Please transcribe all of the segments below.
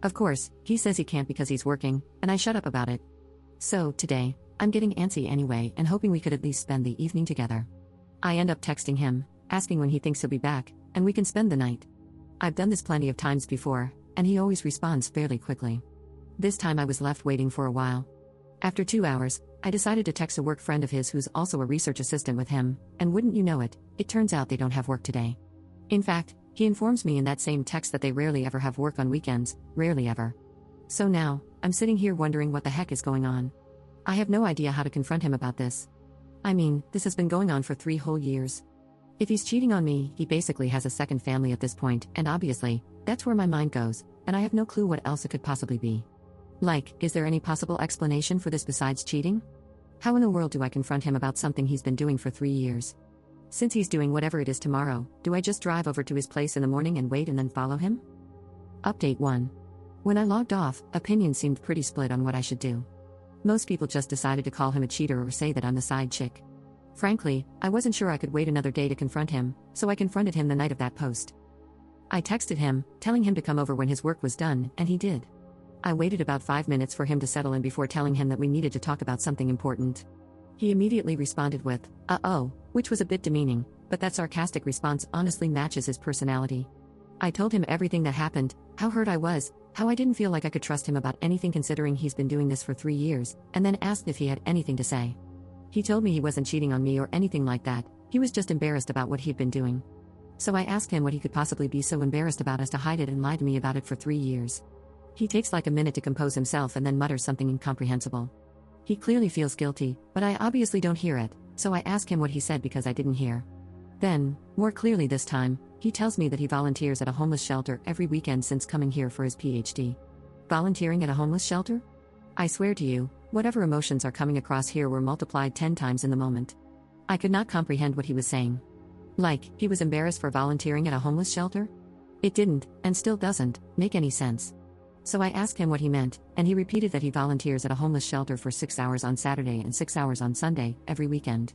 Of course, he says he can't because he's working, and I shut up about it. So, today, I'm getting antsy anyway and hoping we could at least spend the evening together. I end up texting him, asking when he thinks he'll be back, and we can spend the night. I've done this plenty of times before, and he always responds fairly quickly. This time I was left waiting for a while. After 2 hours, I decided to text a work friend of his who's also a research assistant with him, and wouldn't you know it, it turns out they don't have work today. In fact, he informs me in that same text that they rarely ever have work on weekends, rarely ever. So now, I'm sitting here wondering what the heck is going on. I have no idea how to confront him about this. I mean, this has been going on for 3 whole years. If he's cheating on me, he basically has a second family at this point, and obviously, that's where my mind goes, and I have no clue what else it could possibly be. Like, is there any possible explanation for this besides cheating? How in the world do I confront him about something he's been doing for 3 years? Since he's doing whatever it is tomorrow, do I just drive over to his place in the morning and wait and then follow him? Update 1. When I logged off, opinions seemed pretty split on what I should do. Most people just decided to call him a cheater or say that I'm the side chick. Frankly, I wasn't sure I could wait another day to confront him, so I confronted him the night of that post. I texted him, telling him to come over when his work was done, and he did. I waited about 5 minutes for him to settle in before telling him that we needed to talk about something important. He immediately responded with, "Uh-oh," which was a bit demeaning, but that sarcastic response honestly matches his personality. I told him everything that happened, how hurt I was, how I didn't feel like I could trust him about anything considering he's been doing this for 3 years, and then asked if he had anything to say. He told me he wasn't cheating on me or anything like that, he was just embarrassed about what he'd been doing. So I asked him what he could possibly be so embarrassed about as to hide it and lie to me about it for 3 years. He takes like a minute to compose himself and then mutters something incomprehensible. He clearly feels guilty, but I obviously don't hear it, so I ask him what he said because I didn't hear. Then, more clearly this time, he tells me that he volunteers at a homeless shelter every weekend since coming here for his PhD. Volunteering at a homeless shelter? I swear to you, whatever emotions are coming across here were multiplied 10 times in the moment. I could not comprehend what he was saying. Like, he was embarrassed for volunteering at a homeless shelter? It didn't, and still doesn't, make any sense. So I asked him what he meant, and he repeated that he volunteers at a homeless shelter for 6 hours on Saturday and 6 hours on Sunday, every weekend.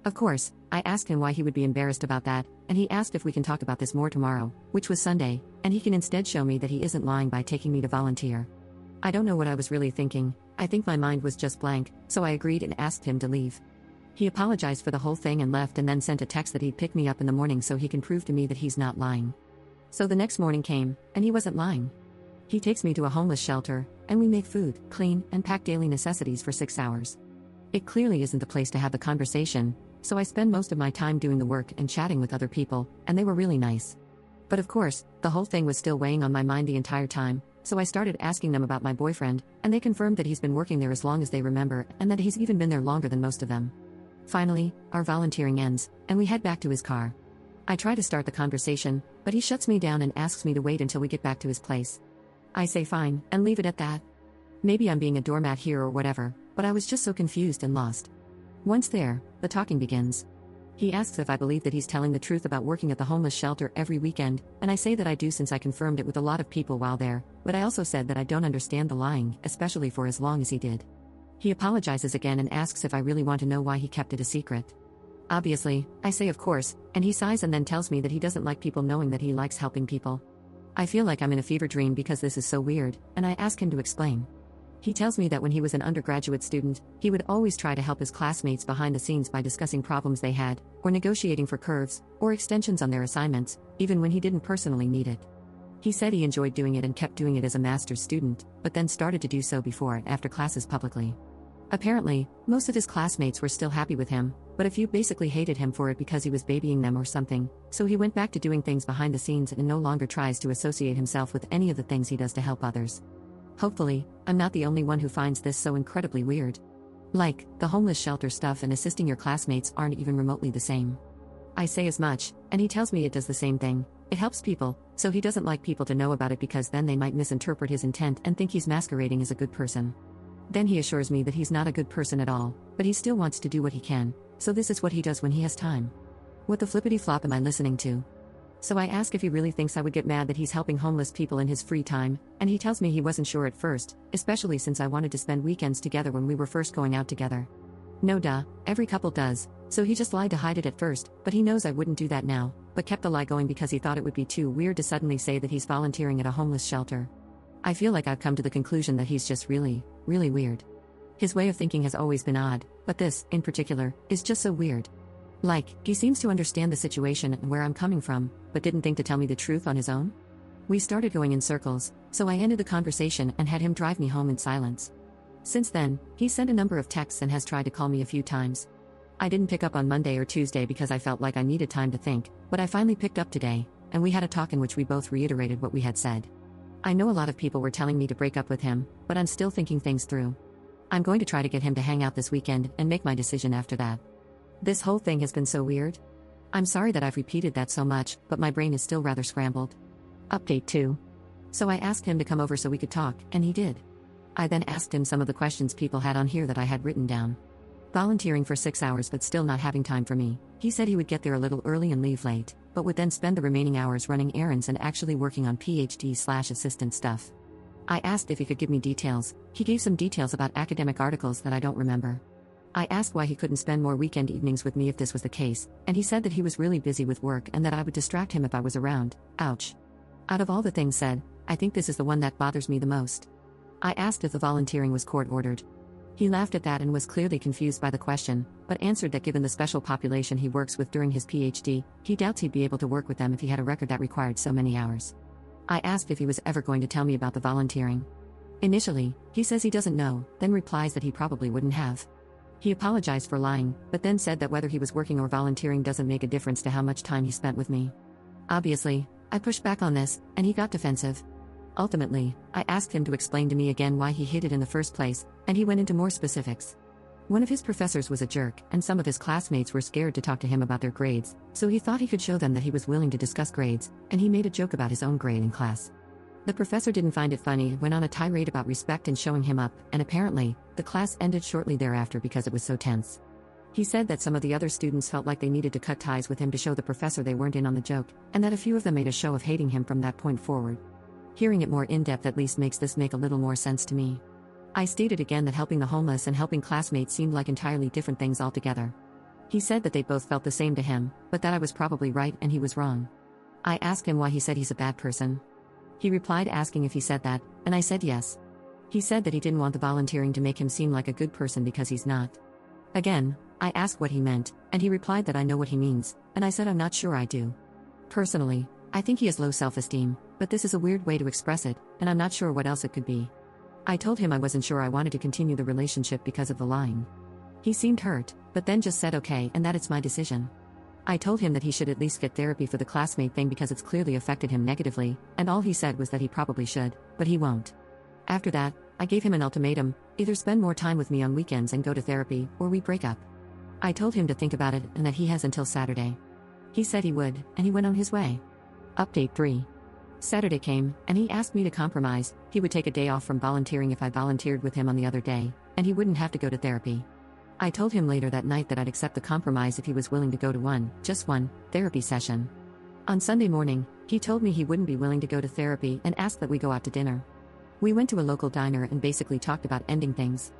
Of course, I asked him why he would be embarrassed about that, and he asked if we can talk about this more tomorrow, which was Sunday, and he can instead show me that he isn't lying by taking me to volunteer. I don't know what I was really thinking, I think my mind was just blank, so I agreed and asked him to leave. He apologized for the whole thing and left and then sent a text that he'd pick me up in the morning so he can prove to me that he's not lying. So the next morning came, and he wasn't lying. He takes me to a homeless shelter, and we make food, clean, and pack daily necessities for 6 hours. It clearly isn't the place to have the conversation, so I spend most of my time doing the work and chatting with other people, and they were really nice. But of course, the whole thing was still weighing on my mind the entire time, so I started asking them about my boyfriend, and they confirmed that he's been working there as long as they remember, and that he's even been there longer than most of them. Finally, our volunteering ends, and we head back to his car. I try to start the conversation, but he shuts me down and asks me to wait until we get back to his place. I say fine, and leave it at that. Maybe I'm being a doormat here or whatever, but I was just so confused and lost. Once there, the talking begins. He asks if I believe that he's telling the truth about working at the homeless shelter every weekend, and I say that I do since I confirmed it with a lot of people while there, but I also said that I don't understand the lying, especially for as long as he did. He apologizes again and asks if I really want to know why he kept it a secret. Obviously, I say of course, and he sighs and then tells me that he doesn't like people knowing that he likes helping people. I feel like I'm in a fever dream because this is so weird, and I ask him to explain. He tells me that when he was an undergraduate student, he would always try to help his classmates behind the scenes by discussing problems they had, or negotiating for curves, or extensions on their assignments, even when he didn't personally need it. He said he enjoyed doing it and kept doing it as a master's student, but then started to do so before and after classes publicly. Apparently, most of his classmates were still happy with him, but a few basically hated him for it because he was babying them or something, so he went back to doing things behind the scenes and no longer tries to associate himself with any of the things he does to help others. Hopefully, I'm not the only one who finds this so incredibly weird. Like, the homeless shelter stuff and assisting your classmates aren't even remotely the same. I say as much, and he tells me it does the same thing. It helps people, so he doesn't like people to know about it because then they might misinterpret his intent and think he's masquerading as a good person. Then he assures me that he's not a good person at all, but he still wants to do what he can, so this is what he does when he has time. What the flippity flop am I listening to? So I ask if he really thinks I would get mad that he's helping homeless people in his free time, and he tells me he wasn't sure at first, especially since I wanted to spend weekends together when we were first going out together. No duh, every couple does, so he just lied to hide it at first, but he knows I wouldn't do that now, but kept the lie going because he thought it would be too weird to suddenly say that he's volunteering at a homeless shelter. I feel like I've come to the conclusion that he's just really, really weird. His way of thinking has always been odd, but this, in particular, is just so weird. Like, he seems to understand the situation and where I'm coming from, but didn't think to tell me the truth on his own? We started going in circles, so I ended the conversation and had him drive me home in silence. Since then, he sent a number of texts and has tried to call me a few times. I didn't pick up on Monday or Tuesday because I felt like I needed time to think, but I finally picked up today, and we had a talk in which we both reiterated what we had said. I know a lot of people were telling me to break up with him, but I'm still thinking things through. I'm going to try to get him to hang out this weekend and make my decision after that. This whole thing has been so weird. I'm sorry that I've repeated that so much, but my brain is still rather scrambled. Update 2. So I asked him to come over so we could talk, and he did. I then asked him some of the questions people had on here that I had written down. Volunteering for 6 hours but still not having time for me. He said he would get there a little early and leave late, but would then spend the remaining hours running errands and actually working on PhD/assistant stuff. I asked if he could give me details. He gave some details about academic articles that I don't remember. I asked why he couldn't spend more weekend evenings with me if this was the case, and he said that he was really busy with work and that I would distract him if I was around. Ouch. Out of all the things said, I think this is the one that bothers me the most. I asked if the volunteering was court-ordered. He laughed at that and was clearly confused by the question, but answered that given the special population he works with during his PhD, he doubts he'd be able to work with them if he had a record that required so many hours. I asked if he was ever going to tell me about the volunteering. Initially, he says he doesn't know, then replies that he probably wouldn't have. He apologized for lying, but then said that whether he was working or volunteering doesn't make a difference to how much time he spent with me. Obviously, I pushed back on this, and he got defensive. Ultimately, I asked him to explain to me again why he hid it in the first place, and he went into more specifics. One of his professors was a jerk, and some of his classmates were scared to talk to him about their grades, so he thought he could show them that he was willing to discuss grades, and he made a joke about his own grade in class. The professor didn't find it funny, went on a tirade about respect and showing him up, and apparently, the class ended shortly thereafter because it was so tense. He said that some of the other students felt like they needed to cut ties with him to show the professor they weren't in on the joke, and that a few of them made a show of hating him from that point forward. Hearing it more in-depth at least makes this make a little more sense to me. I stated again that helping the homeless and helping classmates seemed like entirely different things altogether. He said that they both felt the same to him, but that I was probably right and he was wrong. I asked him why he said he's a bad person. He replied asking if he said that, and I said yes. He said that he didn't want the volunteering to make him seem like a good person because he's not. Again, I asked what he meant, and he replied that I know what he means, and I said I'm not sure I do. Personally, I think he has low self-esteem, but this is a weird way to express it, and I'm not sure what else it could be. I told him I wasn't sure I wanted to continue the relationship because of the lying. He seemed hurt, but then just said okay and that it's my decision. I told him that he should at least get therapy for the classmate thing because it's clearly affected him negatively, and all he said was that he probably should, but he won't. After that, I gave him an ultimatum: either spend more time with me on weekends and go to therapy, or we break up. I told him to think about it and that he has until Saturday. He said he would, and he went on his way. Update 3. Saturday came, and he asked me to compromise. He would take a day off from volunteering if I volunteered with him on the other day, and he wouldn't have to go to therapy. I told him later that night that I'd accept the compromise if he was willing to go to just one, therapy session. On Sunday morning, he told me he wouldn't be willing to go to therapy and asked that we go out to dinner. We went to a local diner and basically talked about ending things.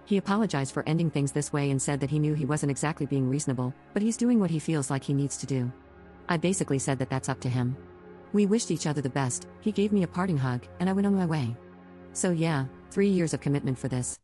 He apologized for ending things this way and said that he knew he wasn't exactly being reasonable, but he's doing what he feels like he needs to do. I basically said that that's up to him. We wished each other the best, he gave me a parting hug, and I went on my way. So yeah, 3 years of commitment for this.